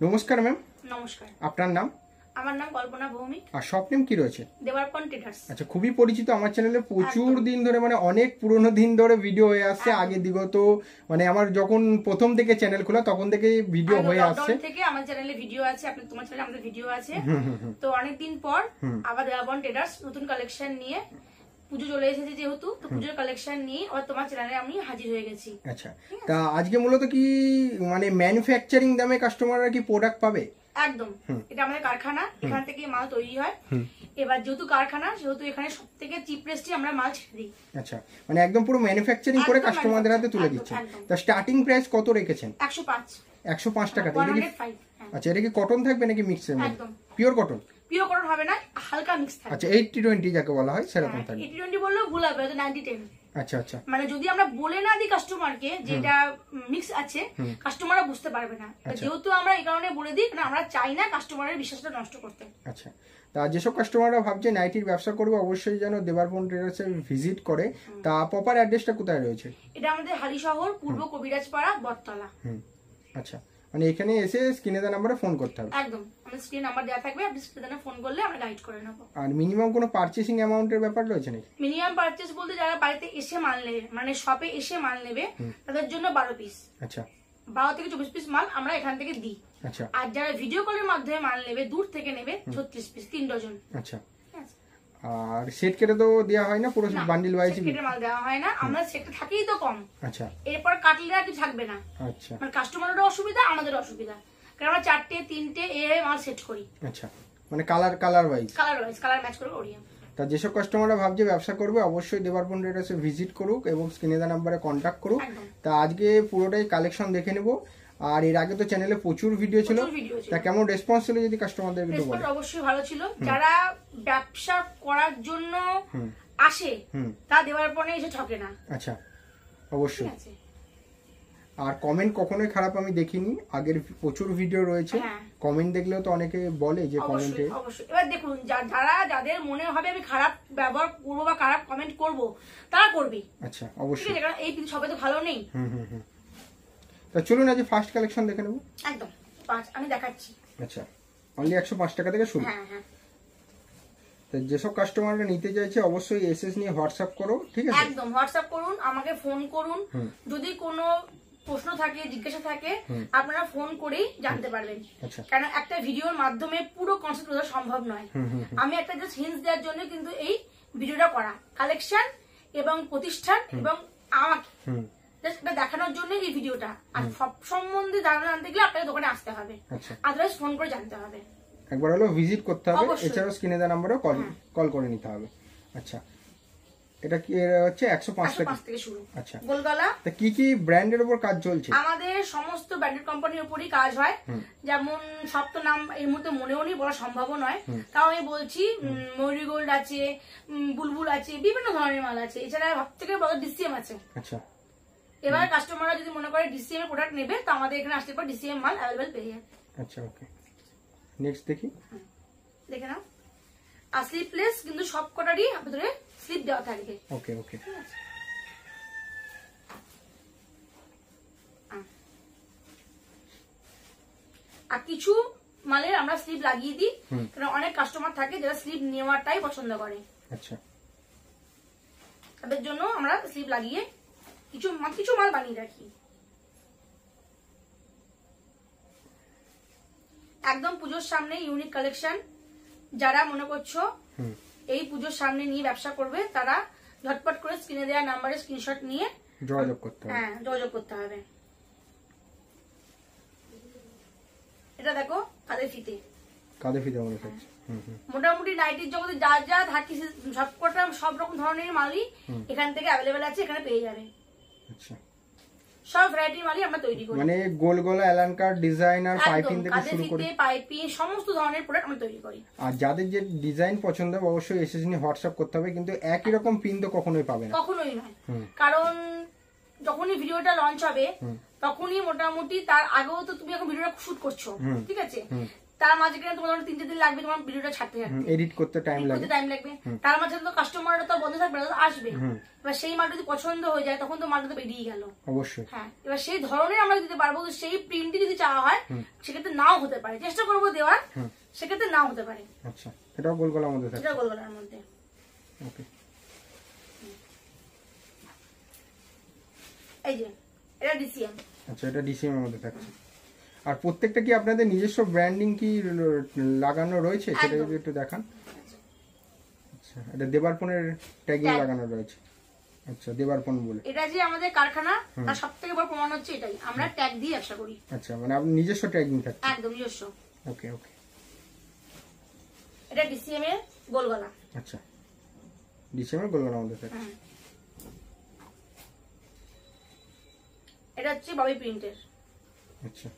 নমস্কার ম্যাম। নমস্কার। আপনার নাম? আমার নাম কল্পনা ভৌমিক। আর শপ নেম কি রয়েছে? দেবার্পণ ট্রেডার্স। আচ্ছা, খুবই পরিচিত আমার চ্যানেলে প্রচুর দিন ধরে, মানে অনেক পুরনো দিন ধরে ভিডিও হয়ে আসছে। আগে বিগত মানে আমার যখন প্রথম থেকে চ্যানেল খোলা তখন থেকে ভিডিও হয়ে আসছে। লকডাউন থেকে আমার চ্যানেলে ভিডিও আছে, আপনি তোমার চ্যানেলে আমাদের ভিডিও আছে। তো অনেক দিন পর আবার দেবার্পণ ট্রেডার্স নতুন কালেকশন নিয়ে, পুজো চলে এসেছে যেহেতু, তো পুজোর কালেকশন নিয়ে আর তোমার চ্যানেলে আমি হাজির হয়ে গেছি। আচ্ছা, তা আজকে মূলত কি মানে ম্যানুফ্যাকচারিং দামে কাস্টমাররা কি প্রোডাক্ট পাবে? একদম, এটা আমাদের কারখানা, এখান থেকে মাল তৈরি হয়। এবার যেহেতু কারখানা সেহেতু এখানে সব থেকে চিপেস্টই আমরা মাল ছেড়ে দিই। আচ্ছা, মানে একদম পুরো ম্যানুফ্যাকচারিং করে কাস্টমারদের হাতে তুলে দিচ্ছেন। তা স্টার্টিং প্রাইস কত রেখেছেন? 105 টাকা। আচ্ছা, এটা কি কটন থাকবে নাকি মিক্সের মধ্যে? একদম পিওর কটন। পিওর কটন হবে না, হালকা মিক্স থাকবে। আচ্ছা, 80-20 যাকে বলা হয় সেরকম থাকবে। 80-20 বললেও ভুল হবে, 90-10। আচ্ছা আচ্ছা, মানে যদি আমরা বলে না দিই কাস্টমারকে যে এটা মিক্স আছে, কাস্টমাররা বুঝতে পারবে না। যেহেতু আমরা এই কারণে বলে দিই, না আমরা চাই না কাস্টমারের বিশ্বাসটা নষ্ট করতে। আচ্ছা, তা যেসব কাস্টমাররা ভাবছে নাইটির ব্যবসা করবে অবশ্যই যেন দেবার্পণ ট্রেডার্সে ভিজিট করে। তা প্রপার অ্যাড্রেসটা কোথায় রয়েছে? এটা আমাদের হালিশহর, পূর্ব কবিরাজপাড়া, বটতলা। আচ্ছা, মানে এখানে এসে স্ক্রিনে দেওয়া নম্বরে ফোন করতে হবে। একদম, আমাদের স্ক্রিন নাম্বার দেওয়া থাকবে, আপনি স্ক্রিনে ফোন করলে আমরা গাইড করে নেব। আর মিনিমাম কোনো পারচেসিং অ্যামাউন্টের ব্যাপার রয়েছে নাকি? মিনিমাম পারচেজ বলতে যারা বাড়িতে এসে মাল নেবে, মানে শপে এসে মাল নেবে, তাদের জন্য 12 পিস। আচ্ছা, 12 থেকে 24 পিস মাল আমরা এখান থেকে দিই। আচ্ছা, আর যারা ভিডিও কলের মাধ্যমে মাল নেবে, দূর থেকে নেবে, 36 পিস, 3 ডজন। আচ্ছা, আর সেট কেটে তো দেওয়া হয় না, পুরো বান্ডিল ওয়াইজ কেটে মাল দেওয়া হয় না, আমরা সেটটা থাকেই তো কম। আচ্ছা, এরপর কাটলে আর কিছু থাকবে না। আচ্ছা, মানে কাস্টমারেরও অসুবিধা, আমাদের অসুবিধা, কারণ আমরা 4টে 3টে এভাবে মাল সেট করি। আচ্ছা, মানে কালার ওয়াইজ কালার ম্যাচ করে করি। তা যেসব কাস্টমাররা ভাবছে ব্যবসা করবে অবশ্যই দেবার্পণ ট্রেডার্সে ভিজিট করুক এবং স্ক্রিনে দেওয়া নাম্বারে কন্ট্যাক্ট করুক। তা আজকে পুরোটাই কালেকশন দেখে নেব। আর এর আগে তো চ্যানেলে প্রচুর ভিডিও ছিল, তা কেমন রেসপন্স ছিল যদি কাস্টমারদের একটু বলেন? অবশ্যই ভালো ছিল। যারা ব্যবসা করার জন্য আসে তা দেবার্পণে এসে ঠকে না। আচ্ছা, অবশ্যই। আর কমেন্ট কখনোই খারাপ আমি দেখিনি, আগের প্রচুর ভিডিও রয়েছে, কমেন্ট দেখলেও তো অনেকে বলে যে কমেন্টে। অবশ্যই। এবার দেখুন, যাদের মনে হবে আমি খারাপ ব্যবহার করবো বা খারাপ কমেন্ট করব, তারা করবে। আচ্ছা, অবশ্যই, কারণ এই সবাই তো ভালো নেই। তা চলুন আজ ফার্স্ট কালেকশন দেখে নেব। একদম, আমি দেখাচ্ছি। আচ্ছা, অনলি 105 টাকা থেকে শুরু। হ্যাঁ, যেসব কাস্টমাররা নিতে চাইছে অবশ্যই এসএস নিয়ে হোয়াটসঅ্যাপ করো, ঠিক আছে? একদম, হোয়াটসঅ্যাপ করুন, আমাকে ফোন করুন। যদি কোনো প্রশ্ন থাকে, জিজ্ঞাসা থাকে, আপনারা ফোন করেই জানতে পারবেন। কারণ একটা ভিডিওর মাধ্যমে পুরো কনসেপ্ট বোঝা সম্ভব নয়। আমি একটা জাস্ট হিন্টস দেওয়ার জন্য কিন্তু এই ভিডিওটা করা, কালেকশন এবং প্রতিষ্ঠান এবং আমাকে জাস্ট এটা দেখানোর জন্য এই ভিডিওটা। আর সব সম্বন্ধে জানতে গেলে আপনাকে দোকানে আসতে হবে, আদারওয়াইজ ফোন করে জানতে হবে। একবার হলো ভিজিট করতে হবে, এছাড়াও স্ক্রিনে দেওয়া নম্বরে কল করে নিতে হবে। আচ্ছা, এটা কি হচ্ছে 105 থেকে শুরু। আচ্ছা, গোলগলা। তা কি কি ব্র্যান্ডের উপর কাজ চলছে? আমাদের সমস্ত ব্র্যান্ডেড কোম্পানির উপরই কাজ হয়। যেমন সব তো নাম এর মধ্যে মনেও নেই, বলা সম্ভব নয়, তাও আমি বলছি। ময়ূরী গোল্ড আছে, বুলবুল আছে, বিভিন্ন ধরনের মাল আছে। এছাড়া সব থেকে বড় ডিসিএম আছে। আচ্ছা, এবার কাস্টমাররা যদি মনে করে ডিসিএম এর প্রোডাক্ট নেবে, তো আমাদের এখানে আসলে পর ডিসিএম মাল অ্যাভেলেবল পেয়ে যাবে। আচ্ছা, ওকে, নেক্সট দেখি। দেখে নাও, আর স্লিপলেস কিন্তু সব কটারই ভিতরে স্লিপ দেওয়া থাকবে। ওকে ওকে, আর কিছু মালের আমরা স্লিপ লাগিয়ে দিই, কারণ অনেক কাস্টমার থাকে যারা স্লিপ নেওয়াটাই পছন্দ করে। আচ্ছা, তাদের জন্য আমরা স্লিপ লাগিয়ে কিছু মাল বানিয়ে রাখি। একদম পুজোর সামনে ইউনিক কালেকশন। যারা মনে করছো এই পুজোর সামনে নিয়ে ব্যবসা করবে, তারা ঝটপট করে স্ক্রিনে দেওয়া নাম্বারে স্ক্রিনশট নিয়ে যোগাযোগ করতে হবে। হ্যাঁ, যোগাযোগ করতে হবে। এটা দেখো, কাঁধে ফিতে মনে হচ্ছে। মোটামুটি নাইটির জগতে যা যা থাকে সবকটা সব রকম ধরনের মালই এখান থেকে অ্যাভেলেবেল আছে, এখানে পেয়ে যাবে। আচ্ছা, সব ভ্যারাইটির মালই আমরা তৈরি করি, মানে গোল গলা, এলানকার, ডিজাইন আর পাইপিং থেকে শুরু করে পাইপিং সমস্ত ধরনের প্রোডাক্ট আমরা তৈরি করি। আর যাদের যে ডিজাইন পছন্দ হবে অবশ্যই এসএস নিয়ে হোয়াটসঅ্যাপ করতে হবে, কিন্তু একই রকম পিন তো কখনোই পাবে না, কখনোই নয়। কারণ যখনই ভিডিওটা লঞ্চ হবে তখনই মোটামুটি তার আগেও তো তুমি এখন ভিডিওটা শুট করছো, ঠিক আছে, তার মাঝখানে তোমার 3-4 দিন লাগবে তোমার ভিডিওটা ছাড়তে এডিট করতে টাইম লাগবে তার মাঝে তো কাস্টমাররা তো বন্ধ থাকবে না, আসবে। এবার সেই মালটা যদি পছন্দ হয়ে যায় তখন তো মালটা তো বেরিয়ে গেল অবশ্যই। হ্যাঁ, এবার সেই ধরনের আমরা দিতে পারবো, সেই প্রিন্টই যদি চাওয়া হয় সেক্ষেত্রে নাও হতে পারে, চেষ্টা করবো দেওয়ার, সেক্ষেত্রে নাও হতে পারে। আচ্ছা, এটাও গোল গলার মধ্যে থাকে? এটা গোল গলার মধ্যে। ওকে, এই যে এটা ডিসিএম। আচ্ছা, এটা ডিসিএম এর মধ্যে থাকছে। আর প্রত্যেকটা কি আপনাদের নিজস্ব ব্র্যান্ডিং কি লাগানো রয়েছে, সেটা যদি একটু দেখান। আচ্ছা, এটা দেবারপনের ট্যাগিং লাগানো রয়েছে। আচ্ছা, দেবারপন বলে এটা যে আমাদের কারখানা, তার সবথেকে বড় প্রমাণ হচ্ছে এটাই, আমরা ট্যাগ দিয়ে ব্যবসা করি। আচ্ছা, মানে আপনি নিজস্ব ট্যাগিং থাকছে? একদম নিজস্ব। ওকে ওকে। এটা ডিসিএম এর গোল গলা। আচ্ছা, ডিসিএম এর গোল গলার মধ্যে থাকছে। এটা হচ্ছে ববি প্রিন্টের। আচ্ছা,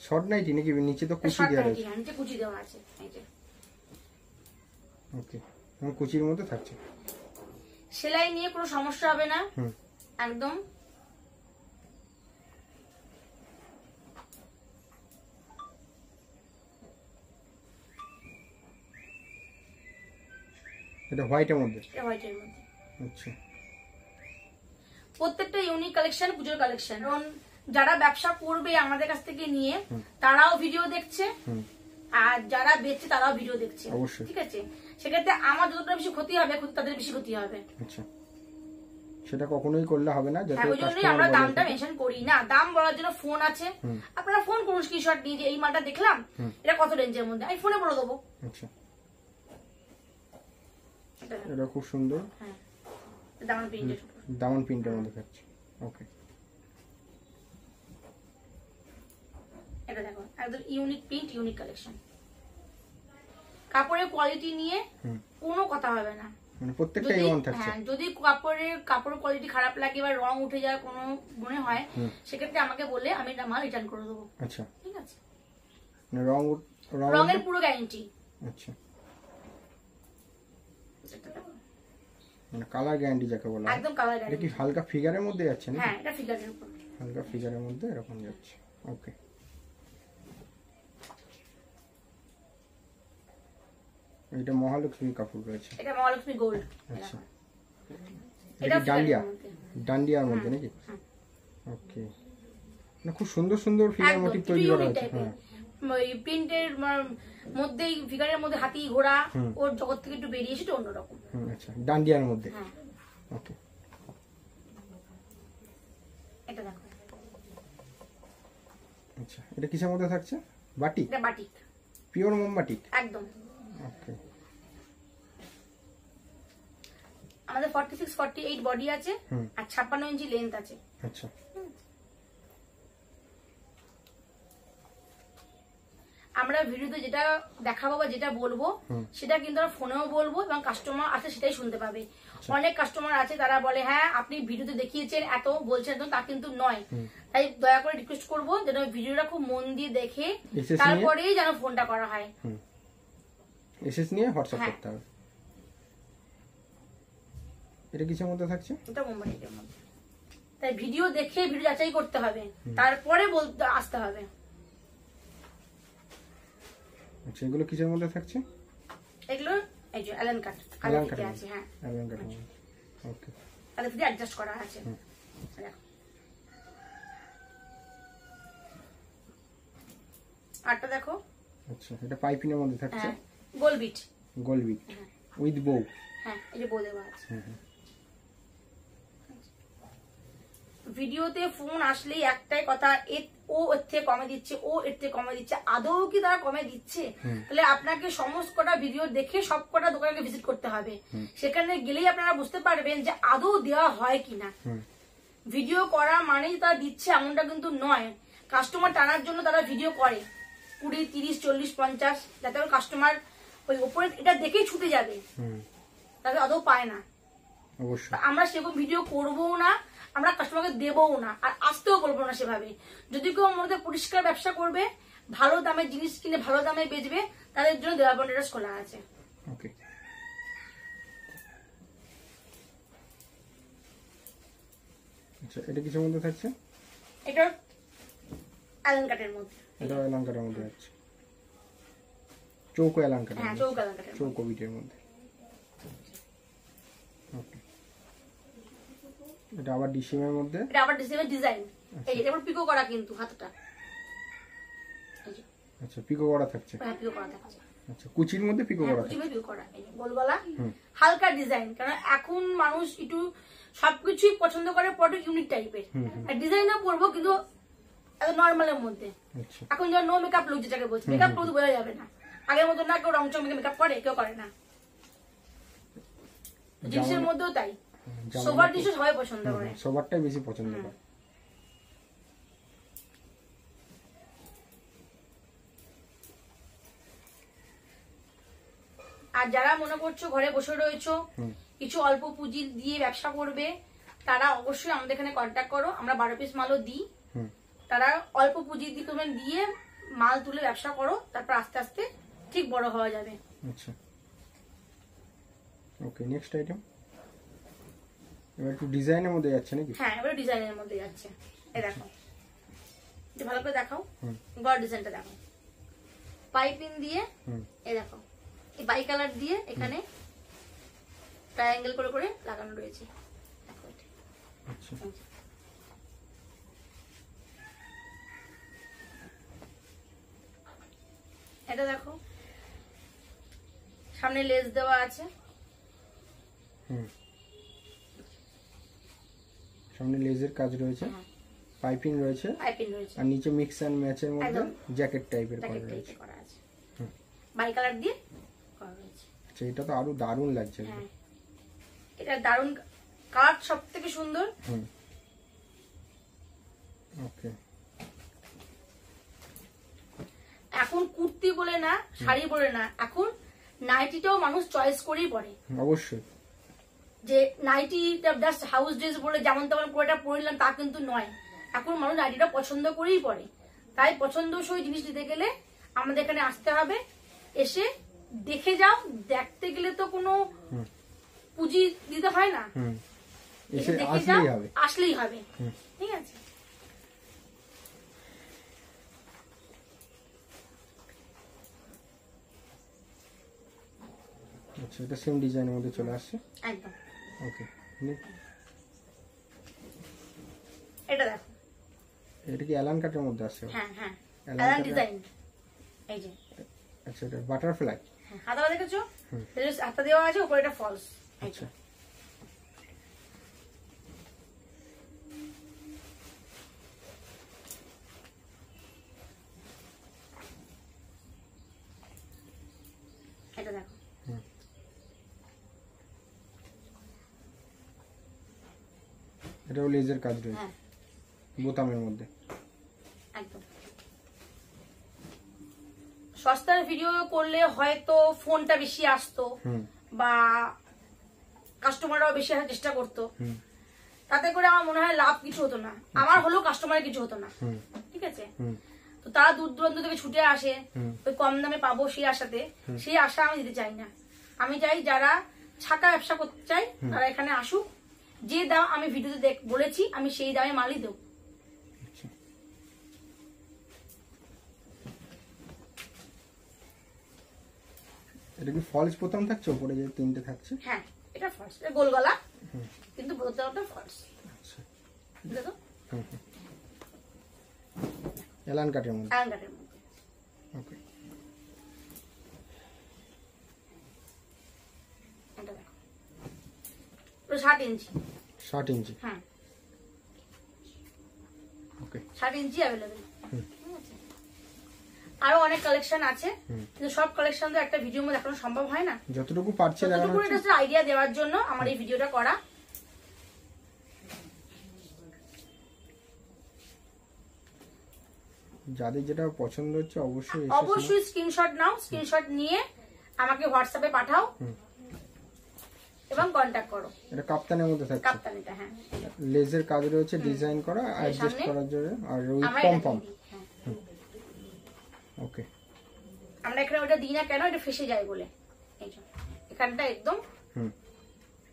শর্ট নাইটি নাকি নিচে তো কুচি দেওয়া আছে? নিচে কুচি দেওয়া আছে, এই যে। ওকে, এবং কুচির মধ্যে থাকছে। সেলাই নিয়ে কোনো সমস্যা হবে না একদম। এটা হোয়াইটের মধ্যে? এটা হোয়াইটের মধ্যে। আচ্ছা, প্রত্যেকটা ইউনিক কালেকশন, পুজোর কালেকশন। কারণ যারা ব্যবসা করবে আমাদের কাছ থেকে নিয়ে, তারাও ভিডিও দেখছে, আর যারা বেচছে তারাও ভিডিও দেখছে। অবশ্যই, ঠিক আছে। সেক্ষেত্রে আমার যতটা বেশি ক্ষতি হবে, তাদের বেশি ক্ষতি হবে। আচ্ছা, সেটা কখনোই করলে হবে না। ওই জন্যই আমরা দামটা মেনশন করি না। দাম বলার জন্য ফোন আছে, আপনারা ফোন করুন, স্ক্রিনশট নিয়ে যে এই মালটা দেখলাম, এটা কত রেঞ্জের মধ্যে, আমি ফোনে বলে দেবো। আচ্ছা, এটা খুব সুন্দর। হ্যাঁ, দামান প্রিন্টের, দামান প্রিন্টের মধ্যে থাকছে। ওকে, এটা দেখো একদম ইউনিক প্রিন্ট, ইউনিক কালেকশন। কাপড়ের কোয়ালিটি নিয়ে কোনো কথা হবে না, মানে প্রত্যেকটাই ওয়ান থাকছে। হ্যাঁ, যদি কাপড়ের কোয়ালিটি খারাপ লাগে বা রং উঠে যায় কোনো মনে হয়, সেক্ষেত্রে আমাকে বলে আমি এটা মাল রিটার্ন করে দেবো। আচ্ছা, ঠিক আছে। মানে রঙের পুরো গ্যারান্টি। আচ্ছা, মানে কালার গ্যারান্টি যাকে বলা হয়, একদম কালার গ্যারান্টি। এটা কি হালকা ফিগারের মধ্যে যাচ্ছে নাকি? হ্যাঁ, এটা ফিগারের উপর, হালকা ফিগারের মধ্যে এরকম যাচ্ছে। ওকে, এটা মহালক্ষ্মী কাপড় রয়েছে। এটা মহালক্ষ্মী গোল্ড। আচ্ছা, এটা ডান্ডিয়ার মধ্যে নাকি? ওকে, না খুব সুন্দর সুন্দর ফিগার মোটিভ তৈরি করা হয়েছে। হ্যাঁ, ওই প্রিন্টের মধ্যেই ফিগারের মধ্যে হাতি ঘোড়া, ওর জগৎ থেকে একটু বেরিয়ে এসেছে অন্যরকম। আচ্ছা, ডান্ডিয়ার মধ্যে। হ্যাঁ, ওকে, এটা দেখো। আচ্ছা, এটা কিসের মধ্যে থাকছে? বাটিক? এটা বাটিক, পিওর মোমবাটিক একদম। ওকে, আমাদের 46-48 বডি আছে, আর 56 ইঞ্চি লেন্থ আছে। আচ্ছা, আমরা ভিডিওতে যেটা দেখাবো বা যেটা বলবো সেটা কিন্তু আমরা ফোনেও বলবো, এবং কাস্টমার আছে সেটাই শুনতে পাবে। অনেক কাস্টমার আছে তারা বলে হ্যাঁ আপনি ভিডিওতে দেখিয়েছেন এত বলছেন, তো তা কিন্তু নয়। তাই দয়া করে রিকোয়েস্ট করবো যেন ভিডিওটা খুব মন দিয়ে দেখে তারপরেই যেন ফোনটা করা হয়। এসএস নিয়ে হোয়াটসঅ্যাপ করতে হবে। এটা কিসের মধ্যে থাকছে? এটা মোমবাতির মধ্যে। তাই ভিডিও দেখে ভিডিও যাচাই করতে হবে, তারপরে বলতে আসতে হবে। আচ্ছা, এগুলো কিসের মধ্যে থাকছে? এগুলো এই যে অ্যালান কাট, কালার থেকে আছে। হ্যাঁ, অ্যালান কাট। ওকে, কালার থেকে অ্যাডজাস্ট করা আছে। দেখো, আরটা দেখো। আচ্ছা, এটা পাইপিনের মধ্যে থাকছে। গোল বিট, গোল বিট উইথ বো। হ্যাঁ, এই যে বো দেওয়া আছে। ভিডিওতে ফোন আসলেই একটাই কথা, ও এর থেকে কমে দিচ্ছে, ও এর থেকে কমে দিচ্ছে। আদৌ কি তারা কমে দিচ্ছে? তাহলে আপনাকে সমস্ত কটা ভিডিও দেখে সব কটা দোকানকে ভিজিট করতে হবে। সেখানে গেলেই আপনারা বুঝতে পারবেন যে আদৌ দেওয়া হয় কিনা। ভিডিও করা মানেই তারা দিচ্ছে এমনটা কিন্তু নয়। কাস্টমার টানার জন্য তারা ভিডিও করে 20, 30, 40, 50, যাতে কাস্টমার ওই উপরে এটা দেখেই ছুটে যাবে, তাকে আদৌ পায় না। আমরা সেরকম ভিডিও করবো না, আমরা কাস্টমারকে দেবও না, আর আসতেও বলবো না সেভাবে। যদি কেউ মনে পরিষ্কার ব্যবসা করবে, ভালো দামে জিনিস কিনে ভালো দামে বেচবে, তাদের জন্য দেওয়ার খোলা আছে। আচ্ছা, এটা কিসের মধ্যে থাকছে? এটা অ্যালান কাটের মধ্যে। এটা অ্যালান কাটের মধ্যে আছে। চৌকো এলান কাটা, হ্যাঁ চৌকো এলান কাটা, চৌকো বিটের মধ্যে। ওকে, এটা আবার ডিসিমের মধ্যে, এটা আবার ডিসিমের ডিজাইন। এই যে এটা পিকো করা কিন্তু হাতটা, আচ্ছা পিকো করা থাকছে, হ্যাঁ পিকো করা থাকছে। আচ্ছা কুচির মধ্যে পিকো করা থাকছে, পিকো করা। এই যে গোল গলা, হালকা ডিজাইন, কারণ এখন মানুষ একটু সবকিছুই পছন্দ করে বড় ইউনিক টাইপের, আর ডিজাইনও পরবো কিন্তু এত নরমালের মধ্যে। আচ্ছা এখন যা নো মেকআপ লুক যেটাকে বলছে, মেকআপ লুক বোঝা যাবে না আগের মতো না, কেউ রং চমকে মেকআপ করে, কেউ করে না। জিন্সের মধ্যেও তাই, সোবার টিস্যু সবাই পছন্দ করে, সোবারটাই বেশি পছন্দ করে। আর যারা মনে করছো ঘরে বসে রয়েছো, কিছু অল্প পুঁজি দিয়ে ব্যবসা করবে, তারা অবশ্যই আমাদের এখানে কন্ট্যাক্ট করো। আমরা 12 পিস মালও দিই। তারা অল্প পুঁজি দিয়ে মাল তুলে ব্যবসা করো, তারপর আস্তে আস্তে ঠিক বড় হওয়া যাবে। আচ্ছা ওকে, নেক্সট আইটেম। এবার একটু ডিজাইনের মধ্যে যাচ্ছে নাকি? হ্যাঁ এবার ডিজাইনের মধ্যে যাচ্ছে। এই দেখো, যে ভালো করে দেখাও, গড় ডিজাইনটা দেখো, পাইপিং দিয়ে, এই দেখো এই বাই কালার দিয়ে এখানে ট্রায়াঙ্গেল করে করে লাগানো রয়েছে। আচ্ছা এটা দেখো, সামনে লেস দেওয়া আছে, সামনে লেজের কাজ রয়েছে, পাইপিং রয়েছে, আর নিচে মিক্স এন্ড ম্যাচের মধ্যে জ্যাকেট টাইপের করা আছে, বাই কালার দিয়ে করা রয়েছে। আচ্ছা এটা তো আরো দারুণ লাগছে। এটা দারুণ কাট, সবথেকে সুন্দর। ওকে, এখন কুর্তি বলে না, শাড়ি বলে না, এখন নাইটিটাও মানুষ চয়েস করেই পরে। অবশ্যই, যে নাইটিটা জাস্ট হাউস ড্রেস বলে যেমন তেমন পুরোটা পরলাম তা কিন্তু নয়, এখন মানুষ নাইটিটা পছন্দ করেই পরে। তাই পছন্দসই জিনিস দিতে গেলে আমাদের এখানে আসতে হবে, এসে দেখে যাও। দেখতে গেলে তো কোনো পুঁজি দিতে হয় না, এসে দেখে যাও, আসলেই হবে। ঠিক আছে, আচ্ছা এটা সেম ডিজাইনের মধ্যে চলে আসছে একদম। ওকে, এটা দেখো, এটা কি অ্যালান কাটের মধ্যে আসছে? হ্যাঁ হ্যাঁ অ্যালান ডিজাইন। এই যে আচ্ছা এটা বাটারফ্লাই, হাতাটা দেখেছো, হাতা দেওয়া আছে, উপরে এটা ফলস। আচ্ছা এটা দেখো, এটাও লেজের কাজ রয়েছে, বোতামের মধ্যে একদম। সস্তার ভিডিও করলে হয়তো ফোনটা বেশি আসতো বা কাস্টমাররাও বেশি আসার চেষ্টা করতো, তাতে করে আমার মনে হয় লাভ কিছু হতো না, আমার হলেও কাস্টমারের কিছু হতো না। ঠিক আছে, তো তারা দূর দূরান্ত থেকে ছুটে আসে ওই কম দামে পাবো সেই আশাতে, সেই আশা আমি দিতে চাই না। আমি চাই যারা ছাকা ব্যবসা করতে চাই তারা এখানে আসুক, যে দাম আমি ভিডিওতে বলেছি আমি সেই দামে মালই দেবো। এটা কি ফলস বোতাম থাকছে উপরে যে তিনটে থাকছে? হ্যাঁ এটা ফলস, এটা গোল গলা কিন্তু বোতামটা ফলস। আচ্ছা দেখো, অ্যালান কাটের মধ্যে, অ্যালান কাটের মধ্যে। ওকে, এটা দেখো, পুরো 60 ইঞ্চি, 60 ইঞ্চি, হ্যাঁ ওকে 60 ইঞ্চি অ্যাভেলেবেল। আরো অনেক কালেকশন আছে, কিন্তু সব কালেকশন তো একটা ভিডিওর মধ্যে দেখানো সম্ভব হয় না। যতটুকু পারছে দেখানো হচ্ছে, যতটুকু আইডিয়া দেওয়ার জন্য আমার এই ভিডিওটা করা। যাদের যেটা পছন্দ হচ্ছে অবশ্যই স্ক্রিনশট নাও, স্ক্রিনশট নিয়ে আমাকে হোয়াটসঅ্যাপে পাঠাও এবং কন্টাক্ট করো। এটা কাপ্তানের মধ্যে থাকছে, কাপ্তানিটা, হ্যাঁ লেজের কাজ রয়েছে, ডিজাইন করা, অ্যাডজাস্ট করার জন্য, আর ওই পম। ওকে, আমরা এখানে ওটা দিই না কেন, এটা ফেসে যায় বলে। এই যে এখানটা একদম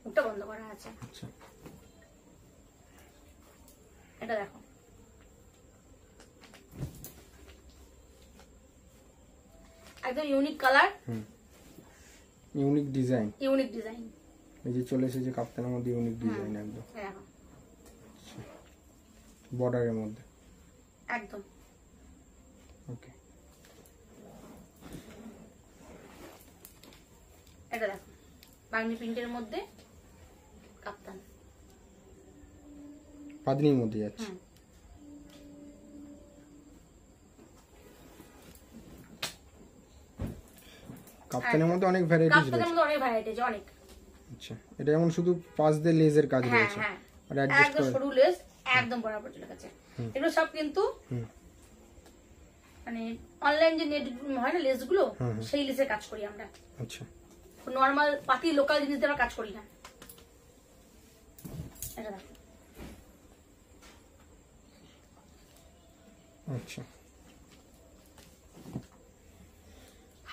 মুখটা বন্ধ করা আছে। আচ্ছা এটা দেখো, একদম unique colour, unique design, unique design. এই যে চলে এসেছে কাপ্তানের মধ্যে ইউনিক ডিজাইন একদম বর্ডারের মধ্যে একদম। ওকে, এটা দেখো বাগনি প্রিন্টের মধ্যে কাপ্তান, পাদনির মধ্যে যাচ্ছে। কাপ্তানের মধ্যে অনেক ভ্যারাইটিস রয়েছে। কাপ্তানের মধ্যে অনেক ভ্যারাইটি আছে, অনেক। আচ্ছা, এটা যেমন শুধু পাঁচ দিয়ে লেজের কাজ রয়েছে আর অ্যাডজাস্ট একদম করে সরু লেস, একদম বরাবর চলে গেছে। এগুলো সব কিন্তু মানে অনলাইন যে নেট হয় না লেস গুলো, সেই লেসের কাজ করি আমরা। আচ্ছা, নরমাল পাতি লোকাল জিনিস দিয়ে আমরা কাজ করি না। এটা দেখো, আচ্ছা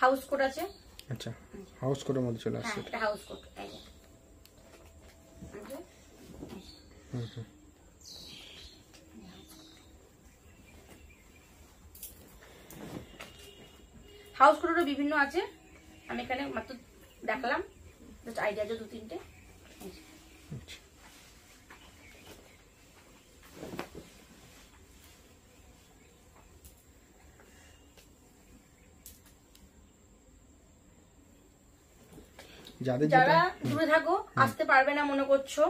হাউস কোট আছে। আচ্ছা, হাউস কোটের মধ্যে চলে আসছে। এটা হাউস কোট। হাউস কোটেরও বিভিন্ন আছে, আমি এখানে মাত্র দেখালাম, জাস্ট আইডিয়া আছে 2-3টে। আচ্ছা, যারা দূরে থাকো, আসতে পারবে না মনে করছো,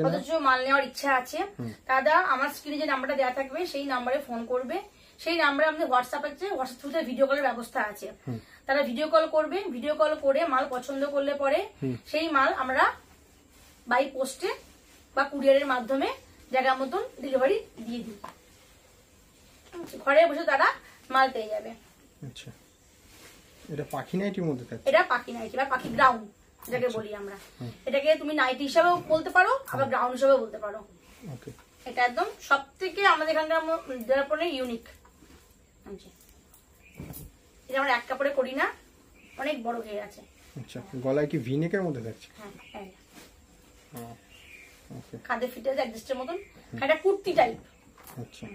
অথচ মাল নেওয়ার ইচ্ছা আছে, দাদা আমার স্ক্রিনে যে নাম্বারটা দেওয়া থাকবে সেই নাম্বারে ফোন করবে। সেই নাম্বারে আমাদের হোয়াটসঅ্যাপ আছে, হোয়াটসঅ্যাপ থ্রুতে ভিডিও কলের ব্যবস্থা আছে। তারা ভিডিও কল করবে, ভিডিও কল করে মাল পছন্দ করলে পরে সেই মাল আমরা বাই পোস্টে বা কুরিয়ারের মাধ্যমে জায়গা মতন ডেলিভারি দিয়ে দিই। ঘরে বসে তারা মাল পেয়ে যাবে। আচ্ছা, এটা পাখি নাইটির মধ্যে থাকে। এটা পাখি নাইটি বা পাখি গ্রাউন্ড যাকে বলি আমরা। এটাকে তুমি নাইটি হিসাবেও বলতে পারো, আবার গ্রাউন্ড হিসাবেও বলতে পারো। ওকে, এটা একদম সবথেকে আমাদের এখানকার দেওয়ার ইউনিক। এটা আমরা এক কাপড়ে করি না, অনেক বড় ঘের আছে। আচ্ছা, গলায় কি ভি নেকের মধ্যে থাকছে? হ্যাঁ, ওকে, কাঁধে ফিটে আছে অ্যাডজাস্টের মতন। এটা কুর্তি টাইপ। আচ্ছা।